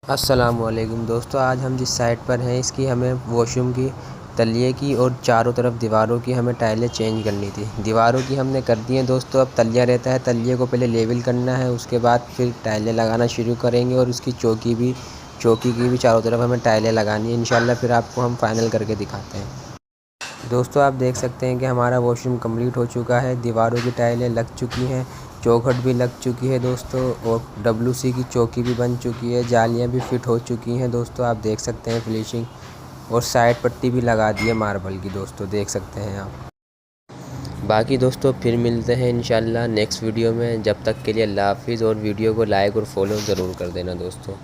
अस्सलामुअलैकुम दोस्तों, आज हम जिस साइट पर हैं इसकी हमें वॉशरूम की तलिए की और चारों तरफ दीवारों की हमें टाइलें चेंज करनी थी। दीवारों की हमने कर दी हैं दोस्तों। अब तलिया रहता है, तलिए को पहले लेवल करना है, उसके बाद फिर टाइलें लगाना शुरू करेंगे और उसकी चौकी की भी चारों तरफ हमें टाइलें लगानी है इंशाल्लाह। फिर आपको हम फाइनल करके दिखाते हैं। दोस्तों आप देख सकते हैं कि हमारा वॉशरूम कंप्लीट हो चुका है। दीवारों की टाइलें लग चुकी हैं, चौखट भी लग चुकी है दोस्तों, और WC की चौकी भी बन चुकी है, जालियां भी फिट हो चुकी हैं दोस्तों। आप देख सकते हैं फिनिशिंग, और साइड पट्टी भी लगा दी है मार्बल की दोस्तों, देख सकते हैं आप। बाकी दोस्तों फिर मिलते हैं इंशाल्लाह नेक्स्ट वीडियो में। जब तक के लिए अल्लाह हाफिज़, और वीडियो को लाइक और फॉलो ज़रूर कर देना दोस्तों।